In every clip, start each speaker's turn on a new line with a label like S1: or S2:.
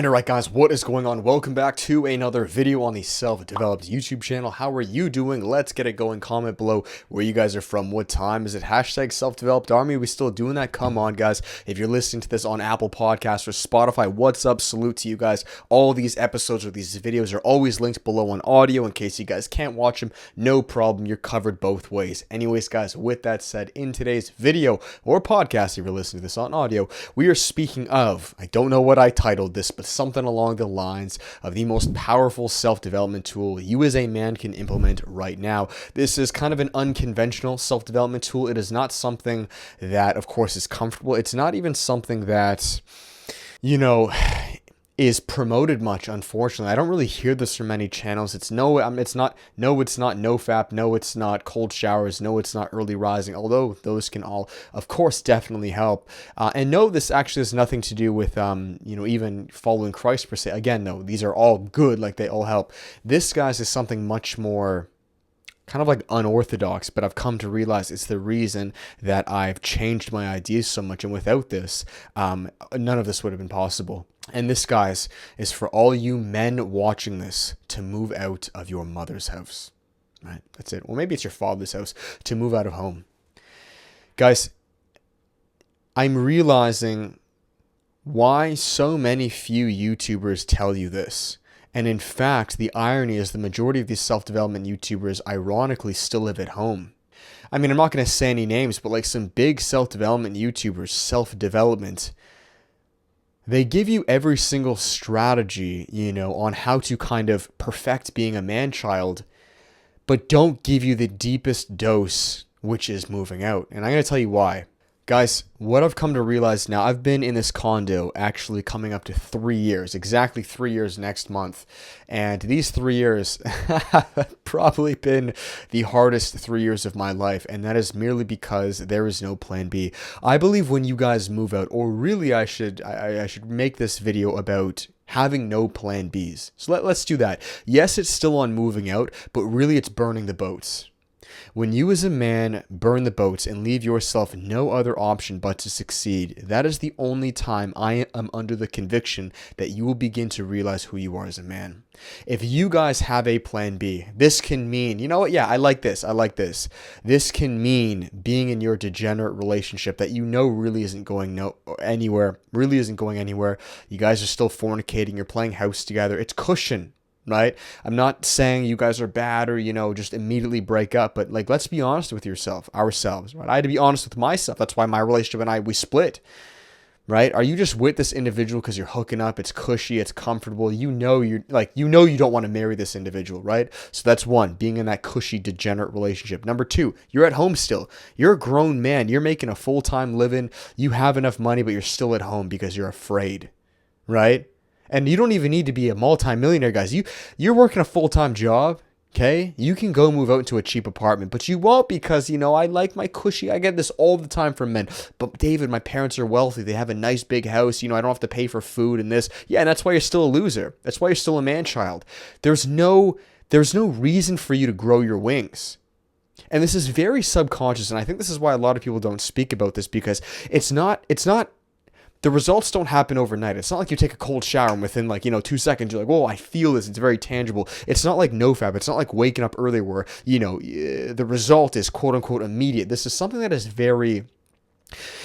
S1: And alright guys, what is going on? Welcome back to another video on the Self-Developed YouTube channel. How are you doing? Let's get it going. Comment below where you guys are from. What time is it? Hashtag Self-Developed Army. We still doing that? Come on guys. If you're listening to this on Apple Podcasts or Spotify, what's up? Salute to you guys. All these episodes or these videos are always linked below on audio in case you guys can't watch them. No problem. You're covered both ways. Anyways guys, with that said, in today's video or podcast, if you're listening to this on audio, we are speaking of, I don't know what I titled this, but something along the lines of the most powerful self-development tool you as a man can implement right now. This is kind of an unconventional self-development tool. It is not something that, of course, is comfortable. It's not even something that, is promoted much, unfortunately. I don't really hear this from many channels. It's not NoFap, no, it's not cold showers, no, it's not early rising, although those can all, of course, definitely help. And no, this actually has nothing to do with, even following Christ per se. Again, no, these are all good, like they all help. This, guys, is something much more kind of like unorthodox, but I've come to realize it's the reason that I've changed my ideas so much. And without this, none of this would have been possible. And this, guys, is for all you men watching this to move out of your mother's house. Right? That's it. Well, maybe it's your father's house, to move out of home. Guys, I'm realizing why so many few YouTubers tell you this. And in fact, the irony is the majority of these self-development YouTubers ironically still live at home. I mean, I'm not going to say any names, but like some big self-development YouTubers, self-development, they give you every single strategy, on how to kind of perfect being a man-child, but don't give you the deepest dose, which is moving out. And I'm going to tell you why. Guys, what I've come to realize now, I've been in this condo actually coming up to 3 years, exactly 3 years next month. And these 3 years have probably been the hardest 3 years of my life. And that is merely because there is no plan B. I believe when you guys move out, or really I should make this video about having no plan Bs. So let's do that. Yes, it's still on moving out, but really it's burning the boats. When you as a man burn the boats and leave yourself no other option but to succeed, that is the only time I am under the conviction that you will begin to realize who you are as a man. If you guys have a plan B, this can mean, you know what? Yeah, I like this. This can mean being in your degenerate relationship that really isn't going anywhere. You guys are still fornicating. You're playing house together. It's cushion. Right? I'm not saying you guys are bad or, just immediately break up, but like, let's be honest with ourselves, right? I had to be honest with myself. That's why my relationship and I, we split, right? Are you just with this individual because you're hooking up? It's cushy, it's comfortable. You don't want to marry this individual, right? So that's one, being in that cushy, degenerate relationship. Number two, you're at home still. You're a grown man. You're making a full-time living. You have enough money, but you're still at home because you're afraid, right? And you don't even need to be a multi-millionaire, guys. You're working a full-time job, okay? You can go move out into a cheap apartment, but you won't because, I like my cushy. I get this all the time from men. But David, my parents are wealthy. They have a nice big house. I don't have to pay for food and this. Yeah, and that's why you're still a loser. That's why you're still a man-child. There's no reason for you to grow your wings. And this is very subconscious, and I think this is why a lot of people don't speak about this, because it's not the results don't happen overnight. It's not like you take a cold shower and within 2 seconds, you're like, whoa, I feel this. It's very tangible. It's not like NoFap. It's not like waking up early where, the result is quote unquote immediate. This is something that is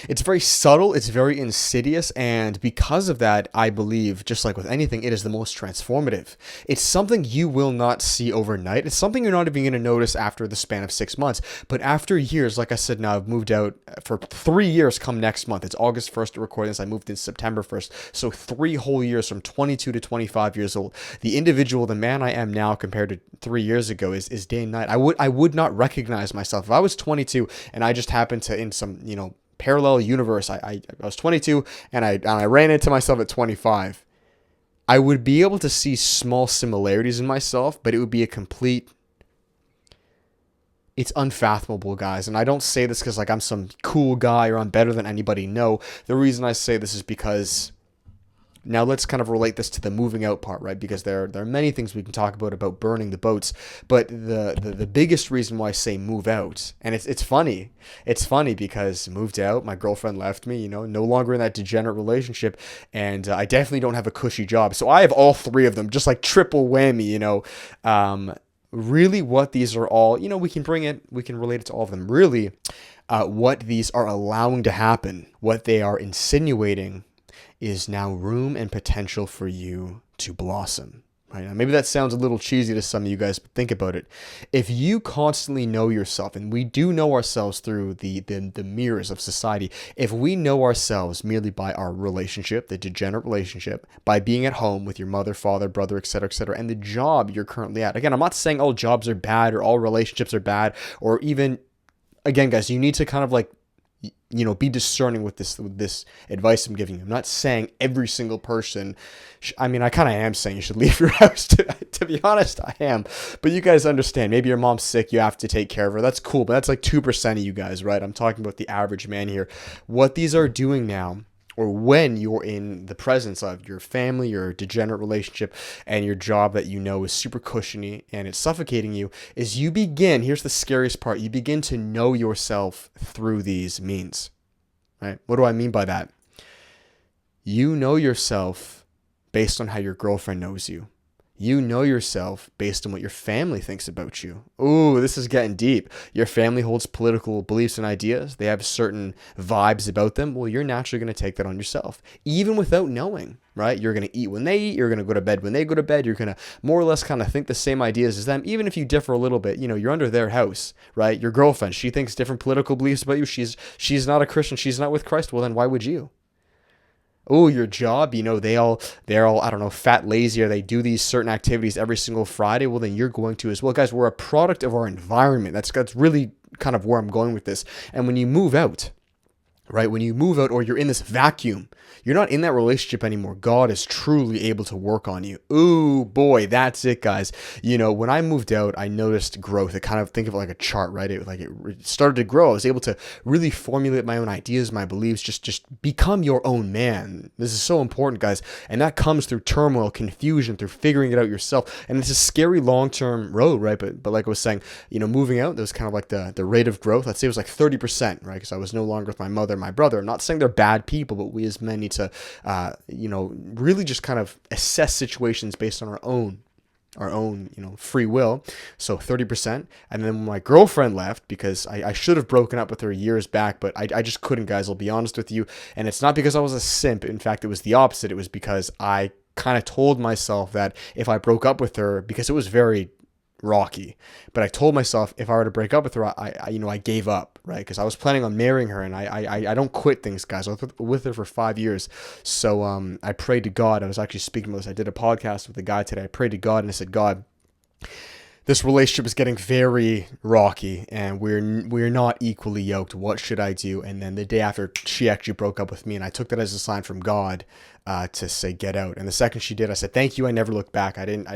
S1: it's very subtle, it's very insidious, and because of that, I believe, just like with anything, it is the most transformative. It's something you will not see overnight. It's something you're not even going to notice after the span of 6 months. But after years, like I said, now I've moved out for 3 years come next month. It's August 1st to record this. I moved in September 1st. So 3 whole years from 22 to 25 years old. The man I am now compared to 3 years ago is day and night. I would not recognize myself. If I was 22 and I just happened to, in some, parallel universe, I was 22 and I ran into myself at 25, I would be able to see small similarities in myself, but it would be it's unfathomable, guys. And I don't say this because I'm some cool guy or I'm better than anybody. No, the reason I say this is because Now let's kind of relate this to the moving out part, right? Because there are many things we can talk about burning the boats, but the biggest reason why I say move out, and it's funny, because moved out, my girlfriend left me, no longer in that degenerate relationship, and I definitely don't have a cushy job, so I have all three of them, just like triple whammy, really what these are all, we can relate it to all of them. Really, what these are allowing to happen, what they are insinuating, is now room and potential for you to blossom. Right? Now, maybe that sounds a little cheesy to some of you guys, but think about it. If you constantly know yourself, and we do know ourselves through the mirrors of society, if we know ourselves merely by our relationship, the degenerate relationship, by being at home with your mother, father, brother, etc., and the job you're currently at. Again, I'm not saying all jobs are bad or all relationships are bad, or even, again, guys, you need to kind of like, be discerning with this advice I'm giving you. I'm not saying every single person, I kind of am saying you should leave your house, to be honest, I am. But you guys understand, maybe your mom's sick, you have to take care of her. That's cool, but that's like 2% of you guys, right? I'm talking about the average man here. What these are doing now, or when you're in the presence of your family, your degenerate relationship, and your job that is super cushiony and it's suffocating you, is you begin, here's the scariest part, you begin to know yourself through these means, right? What do I mean by that? You know yourself based on how your girlfriend knows you. You know yourself based on what your family thinks about you. Ooh, this is getting deep. Your family holds political beliefs and ideas. They have certain vibes about them. Well, you're naturally going to take that on yourself, even without knowing, right? You're going to eat when they eat. You're going to go to bed when they go to bed. You're going to more or less kind of think the same ideas as them, even if you differ a little bit. You're under their house, right? Your girlfriend, she thinks different political beliefs about you. She's not a Christian. She's not with Christ. Well, then why would you? Oh, your job, they're all, I don't know, fat, lazy, or they do these certain activities every single Friday. Well, then you're going to as well. Guys, we're a product of our environment. That's really kind of where I'm going with this. And when you move out, right? When you move out or you're in this vacuum, you're not in that relationship anymore. God is truly able to work on you. Ooh, boy, that's it, guys. When I moved out, I noticed growth. I kind of think of it like a chart, right? It started to grow. I was able to really formulate my own ideas, my beliefs, just become your own man. This is so important, guys. And that comes through turmoil, confusion, through figuring it out yourself. And it's a scary long-term road, right? But like I was saying, moving out, that was kind of like the rate of growth. Let's say it was like 30%, right? Because I was no longer with my mother, my brother. I'm not saying they're bad people, but we as men need to, really just kind of assess situations based on our own, free will. So 30%. And then when my girlfriend left, because I should have broken up with her years back, but I just couldn't, guys. I'll be honest with you. And it's not because I was a simp. In fact, it was the opposite. It was because I kind of told myself that if I broke up with her, because it was very rocky, but I told myself if I were to break up with her, I gave up, right? Because I was planning on marrying her, and I don't quit things, guys. I was with her for 5 years, so I prayed to God. I was actually speaking about this. I did a podcast with a guy today. I prayed to God and I said, God, this relationship is getting very rocky, and we're not equally yoked. What should I do? And then the day after, she actually broke up with me, and I took that as a sign from God to say, get out. And the second she did, I said, thank you. I never looked back. I didn't,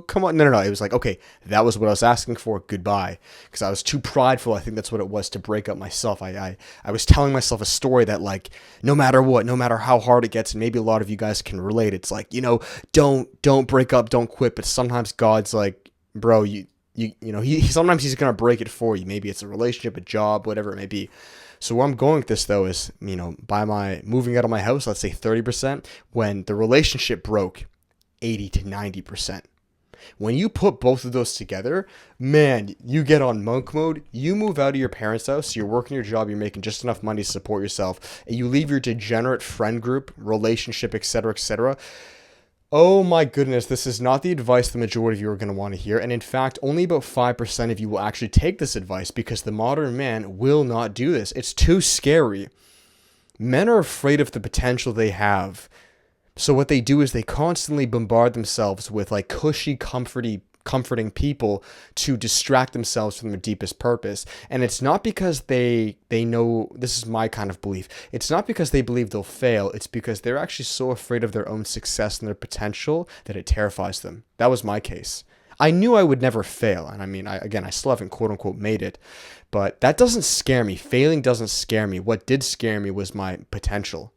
S1: come on. No. It was like, okay, that was what I was asking for. Goodbye. Because I was too prideful. I think that's what it was, to break up myself. I was telling myself a story that, like, no matter what, no matter how hard it gets, and maybe a lot of you guys can relate. It's like, don't break up, don't quit. But sometimes God's like, bro, he sometimes he's going to break it for you. Maybe it's a relationship, a job, whatever it may be. So where I'm going with this, though, is, by my moving out of my house, let's say 30%, when the relationship broke, 80 to 90%. When you put both of those together, man, you get on monk mode. You move out of your parents' house, you're working your job, you're making just enough money to support yourself, and you leave your degenerate friend group, relationship, etc., etc. Oh my goodness, this is not the advice the majority of you are going to want to hear. And in fact, only about 5% of you will actually take this advice, because the modern man will not do this. It's too scary. Men are afraid of the potential they have. So what they do is they constantly bombard themselves with like cushy, comforting people to distract themselves from their deepest purpose. And it's not because they know, this is my kind of belief, it's not because they believe they'll fail, it's because they're actually so afraid of their own success and their potential that it terrifies them. That was my case. I knew I would never fail, and I still haven't quote unquote made it, but that doesn't scare me. Failing doesn't scare me. What did scare me was my potential,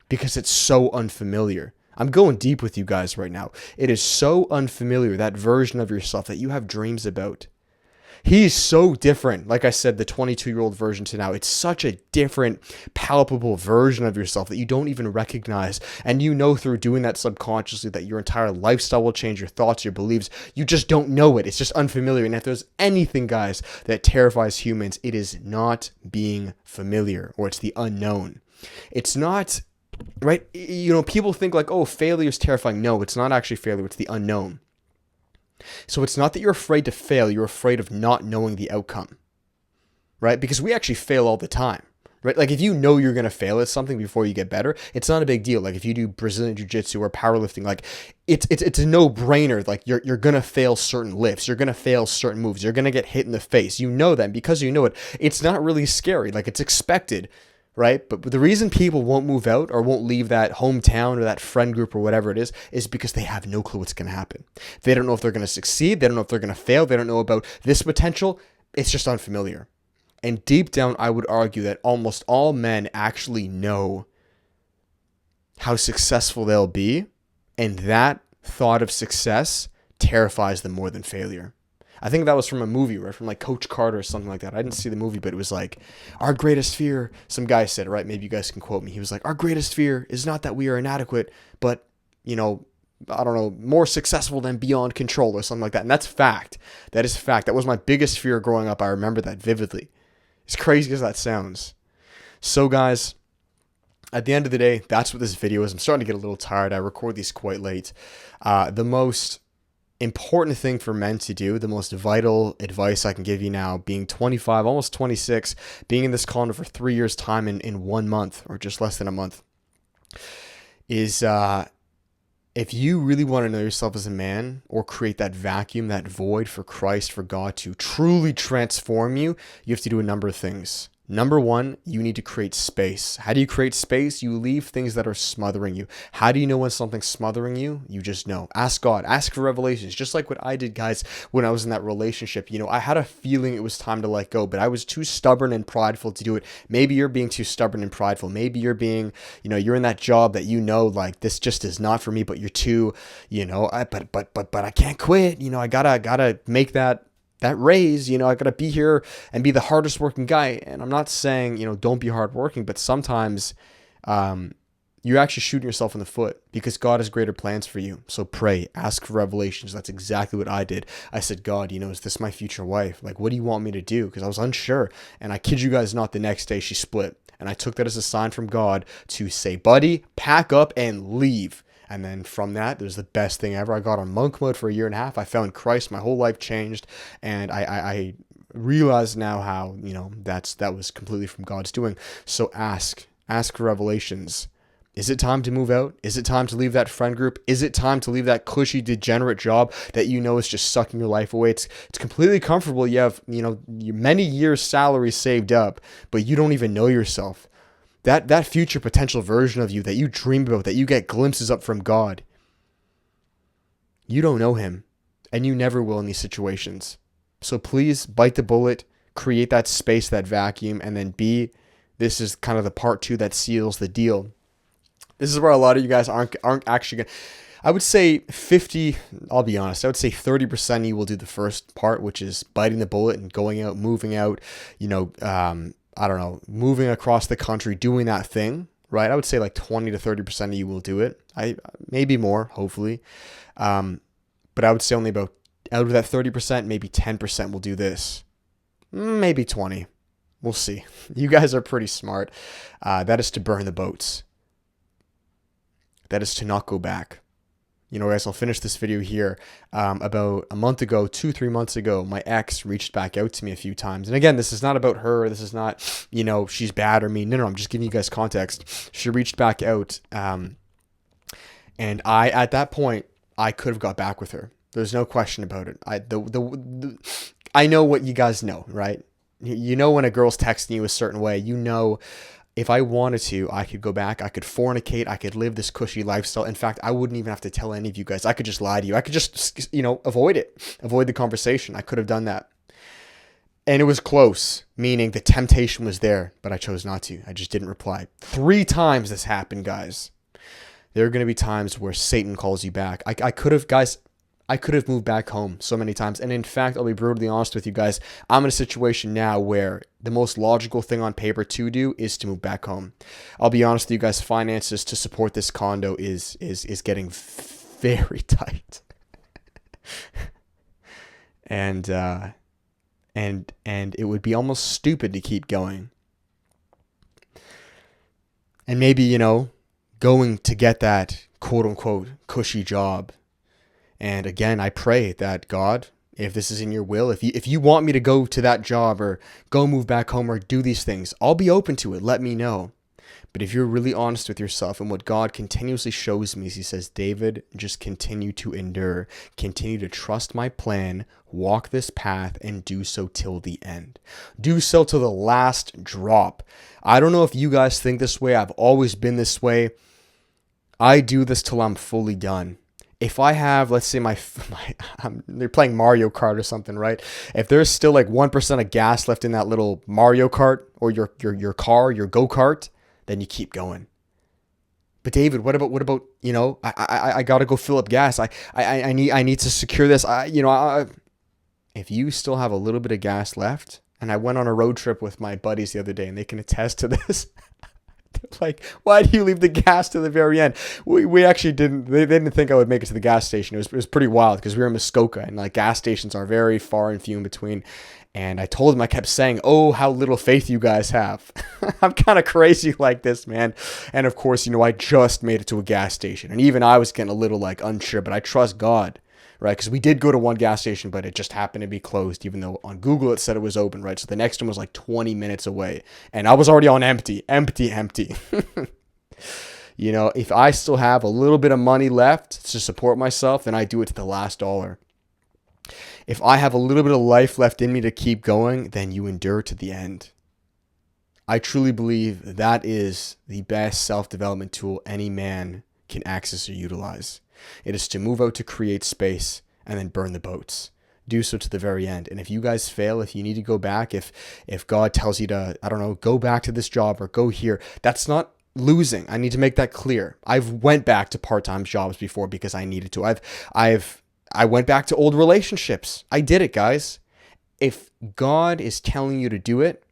S1: because it's so unfamiliar. I'm going deep with you guys right now. It is so unfamiliar, that version of yourself that you have dreams about. He's so different. Like I said, the 22-year-old version to now, it's such a different, palpable version of yourself that you don't even recognize. And you know through doing that subconsciously that your entire lifestyle will change, your thoughts, your beliefs. You just don't know it. It's just unfamiliar. And if there's anything, guys, that terrifies humans, it is not being familiar, or it's the unknown. It's not, right? You know, people think like, oh, failure is terrifying. No, it's not actually failure. It's the unknown. So it's not that you're afraid to fail, you're afraid of not knowing the outcome, right? Because we actually fail all the time, right? Like if you know you're going to fail at something before you get better, it's not a big deal. Like if you do Brazilian Jiu-Jitsu or powerlifting, like it's a no-brainer. Like you're going to fail certain lifts, you're going to fail certain moves, you're going to get hit in the face. You know that, and because you know it, it's not really scary. Like it's expected. Right? But the reason people won't move out or won't leave that hometown or that friend group or whatever it is because they have no clue what's going to happen. They don't know if they're going to succeed. They don't know if they're going to fail. They don't know about this potential. It's just unfamiliar. And deep down, I would argue that almost all men actually know how successful they'll be. And that thought of success terrifies them more than failure. I think that was from a movie, right? From like Coach Carter or something like that. I didn't see the movie, but it was like, our greatest fear, some guy said it, right? Maybe you guys can quote me. He was like, our greatest fear is not that we are inadequate, but, you know, I don't know, more successful than beyond control or something like that. And that's fact. That is fact. That was my biggest fear growing up. I remember that vividly. As crazy as that sounds. So guys, at the end of the day, that's what this video is. I'm starting to get a little tired. I record these quite late. The most important thing for men to do, the most vital advice I can give you now, being 25, almost 26, being in this condo for 3 years time in 1 month or just less than a month, is if you really want to know yourself as a man or create that vacuum, that void for Christ, for God to truly transform you, you have to do a number of things. Number one, you need to create space. How do you create space? You leave things that are smothering you. How do you know when something's smothering you? You just know. Ask God. Ask for revelations. Just like what I did, guys, when I was in that relationship. You know, I had a feeling it was time to let go, but I was too stubborn and prideful to do it. Maybe you're being too stubborn and prideful. Maybe you're being, you know, you're in that job that you know, like, this just is not for me, but you're too, you know, but I can't quit. You know, I gotta make that raise, you know, I got to be here and be the hardest working guy. And I'm not saying, you know, don't be hardworking, but sometimes you're actually shooting yourself in the foot because God has greater plans for you. So pray, ask for revelations. That's exactly what I did. I said, God, you know, is this my future wife? Like, what do you want me to do? Because I was unsure. And I kid you guys not, the next day she split. And I took that as a sign from God to say, buddy, pack up and leave. And then from that, it was the best thing ever. I got on monk mode for 1.5 years. I found Christ. My whole life changed. And I realize now how, you know, that was completely from God's doing. So ask for revelations. Is it time to move out? Is it time to leave that friend group? Is it time to leave that cushy, degenerate job that you know is just sucking your life away? It's completely comfortable. You have, you know, many years' salary saved up, but you don't even know yourself. That future potential version of you that you dream about, that you get glimpses of from God, you don't know him, and you never will in these situations. So please bite the bullet, create that space, that vacuum, and then this is kind of the part 2 that seals the deal. This is where a lot of you guys aren't actually going to, I would say 50, I'll be honest, I would say 30% of you will do the first part, which is biting the bullet and going out, moving out, you know, I don't know, moving across the country, doing that thing, right? I would say like 20 to 30% of you will do it. Maybe more, hopefully. But I would say only about, out of that 30%, maybe 10% will do this. Maybe 20. We'll see. You guys are pretty smart. That is to burn the boats. That is to not go back. You know, guys, I'll finish this video here. About a month ago, 2-3 months ago, my ex reached back out to me a few times. And again, this is not about her. This is not, you know, she's bad or mean. No, I'm just giving you guys context. She reached back out. And at that point, I could have got back with her. There's no question about it. I know what you guys know, right? You know when a girl's texting you a certain way, you know, if I wanted to, I could go back, I could fornicate, I could live this cushy lifestyle. In fact, I wouldn't even have to tell any of you guys. I could just lie to you. I could just, you know, avoid the conversation. I could have done that. And it was close, meaning the temptation was there, but I chose not to. I just didn't reply. 3 times this happened, guys. There are going to be times where Satan calls you back. I could have, guys, I could have moved back home so many times. And in fact, I'll be brutally honest with you guys. I'm in a situation now where the most logical thing on paper to do is to move back home. I'll be honest with you guys, finances to support this condo is getting very tight. And it would be almost stupid to keep going. And maybe, going to get that quote unquote cushy job. And again, I pray that God, if this is in your will, if you want me to go to that job or go move back home or do these things, I'll be open to it. Let me know. But if you're really honest with yourself, and what God continuously shows me is he says, David, just continue to endure, continue to trust my plan, walk this path, and do so till the end. Do so till the last drop. I don't know if you guys think this way. I've always been this way. I do this till I'm fully done. If I have, let's say they're playing Mario Kart or something, right? If there's still like 1% of gas left in that little Mario Kart or your car, your go-kart, then you keep going. But David, what about I gotta go fill up gas. I need to secure this. If you still have a little bit of gas left, and I went on a road trip with my buddies the other day, and they can attest to this. They're like, why do you leave the gas to the very end? We actually didn't. They didn't think I would make it to the gas station. It was pretty wild because we were in Muskoka, and like gas stations are very far and few in between. And I told him, I kept saying, oh, how little faith you guys have. I'm kind of crazy like this, man. And of course, I just made it to a gas station. And even I was getting a little like unsure, but I trust God, right? Because we did go to one gas station, but it just happened to be closed, even though on Google it said it was open, right? So the next one was like 20 minutes away. And I was already on empty. If I still have a little bit of money left to support myself, then I do it to the last dollar. If I have a little bit of life left in me to keep going, then you endure to the end. I truly believe that is the best self-development tool any man can access or utilize. It is to move out to create space and then burn the boats. Do so to the very end. And if you guys fail, if you need to go back, if God tells you to, go back to this job or go here, that's not losing. I need to make that clear. I've went back to part-time jobs before because I needed to. I went back to old relationships. I did it, guys. If God is telling you to do it,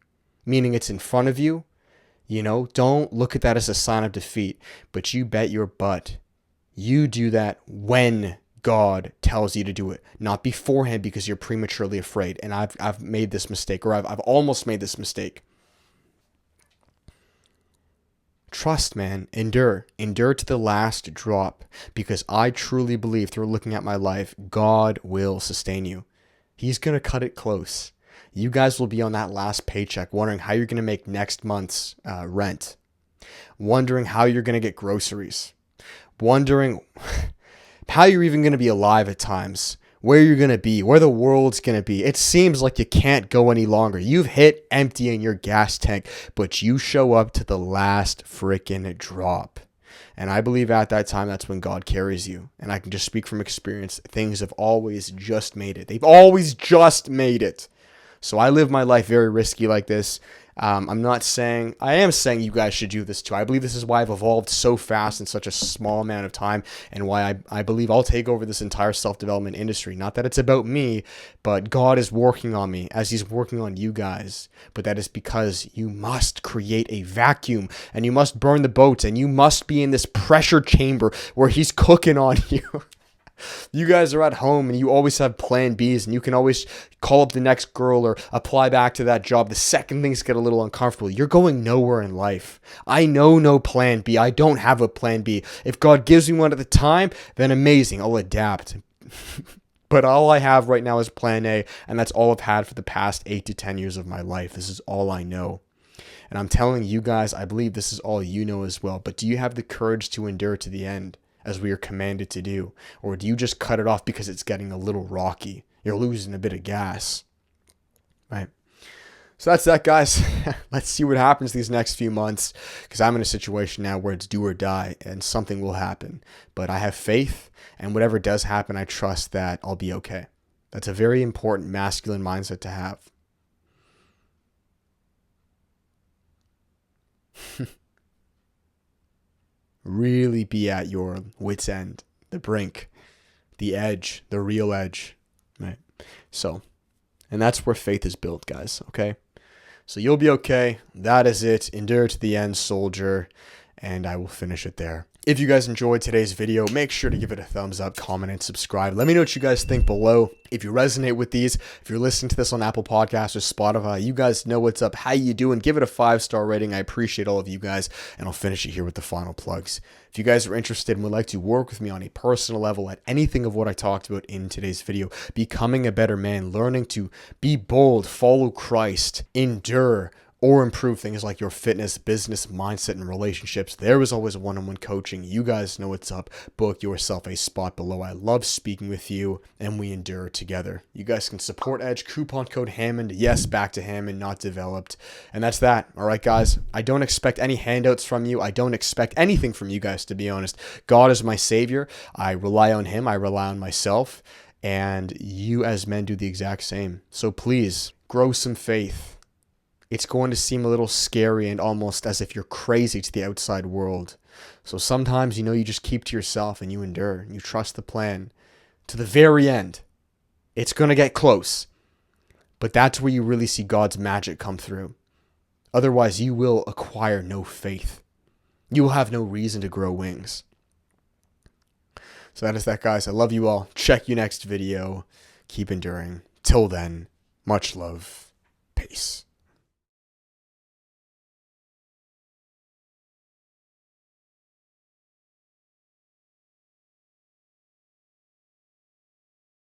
S1: meaning it's in front of you, don't look at that as a sign of defeat, but you bet your butt you do that when God tells you to do it, not beforehand because you're prematurely afraid. And I've made this mistake, or I've almost made this mistake. Trust, man. Endure to the last drop, because I truly believe through looking at my life, God will sustain you. He's going to cut it close. You guys will be on that last paycheck wondering how you're going to make next month's rent, wondering how you're going to get groceries, wondering how you're even going to be alive at times, where you're going to be, where the world's going to be. It seems like you can't go any longer. You've hit empty in your gas tank, but you show up to the last freaking drop. And I believe at that time, that's when God carries you. And I can just speak from experience. Things have always just made it. They've always just made it. So I live my life very risky like this. I am saying you guys should do this too. I believe this is why I've evolved so fast in such a small amount of time, and why I believe I'll take over this entire self-development industry. Not that it's about me, but God is working on me as he's working on you guys. But that is because you must create a vacuum, and you must burn the boats, and you must be in this pressure chamber where he's cooking on you. You guys are at home and you always have plan Bs, and you can always call up the next girl or apply back to that job the second things get a little uncomfortable. You're going nowhere in life. I know no plan B. I don't have a plan B. If God gives me one at the time, then amazing. I'll adapt. But all I have right now is plan A, and that's all I've had for the past 8 to 10 years of my life. This is all I know. And I'm telling you guys, I believe this is all you know as well. But do you have the courage to endure to the end, as we are commanded to do? Or do you just cut it off because it's getting a little rocky? You're losing a bit of gas, right? So that's that, guys. Let's see what happens these next few months, because I'm in a situation now where it's do or die, and something will happen. But I have faith, and whatever does happen, I trust that I'll be okay. That's a very important masculine mindset to have. Really be at your wit's end, the brink, the edge, the real edge, right? So, and that's where faith is built, guys, okay? So you'll be okay. That is it. Endure to the end, soldier. And I will finish it there. If you guys enjoyed today's video, make sure to give it a thumbs up, comment, and subscribe. Let me know what you guys think below. If you resonate with these, if you're listening to this on Apple Podcasts or Spotify, you guys know what's up. How you doing? Give it a 5-star rating. I appreciate all of you guys, and I'll finish it here with the final plugs. If you guys are interested and would like to work with me on a personal level at anything of what I talked about in today's video, becoming a better man, learning to be bold, follow Christ, endure, or improve things like your fitness, business, mindset, and relationships, there is always one-on-one coaching. You guys know what's up. Book yourself a spot below. I love speaking with you, and we endure together. You guys can support Edge. Coupon code Hammond. Yes, back to Hammond, not developed. And that's that. All right, guys. I don't expect any handouts from you. I don't expect anything from you guys, to be honest. God is my savior. I rely on him. I rely on myself. And you as men do the exact same. So please, grow some faith. It's going to seem a little scary and almost as if you're crazy to the outside world. So sometimes, you just keep to yourself and you endure and you trust the plan to the very end. It's going to get close, but that's where you really see God's magic come through. Otherwise, you will acquire no faith. You will have no reason to grow wings. So that is that, guys. I love you all. Check you next video. Keep enduring. Till then, much love. Peace.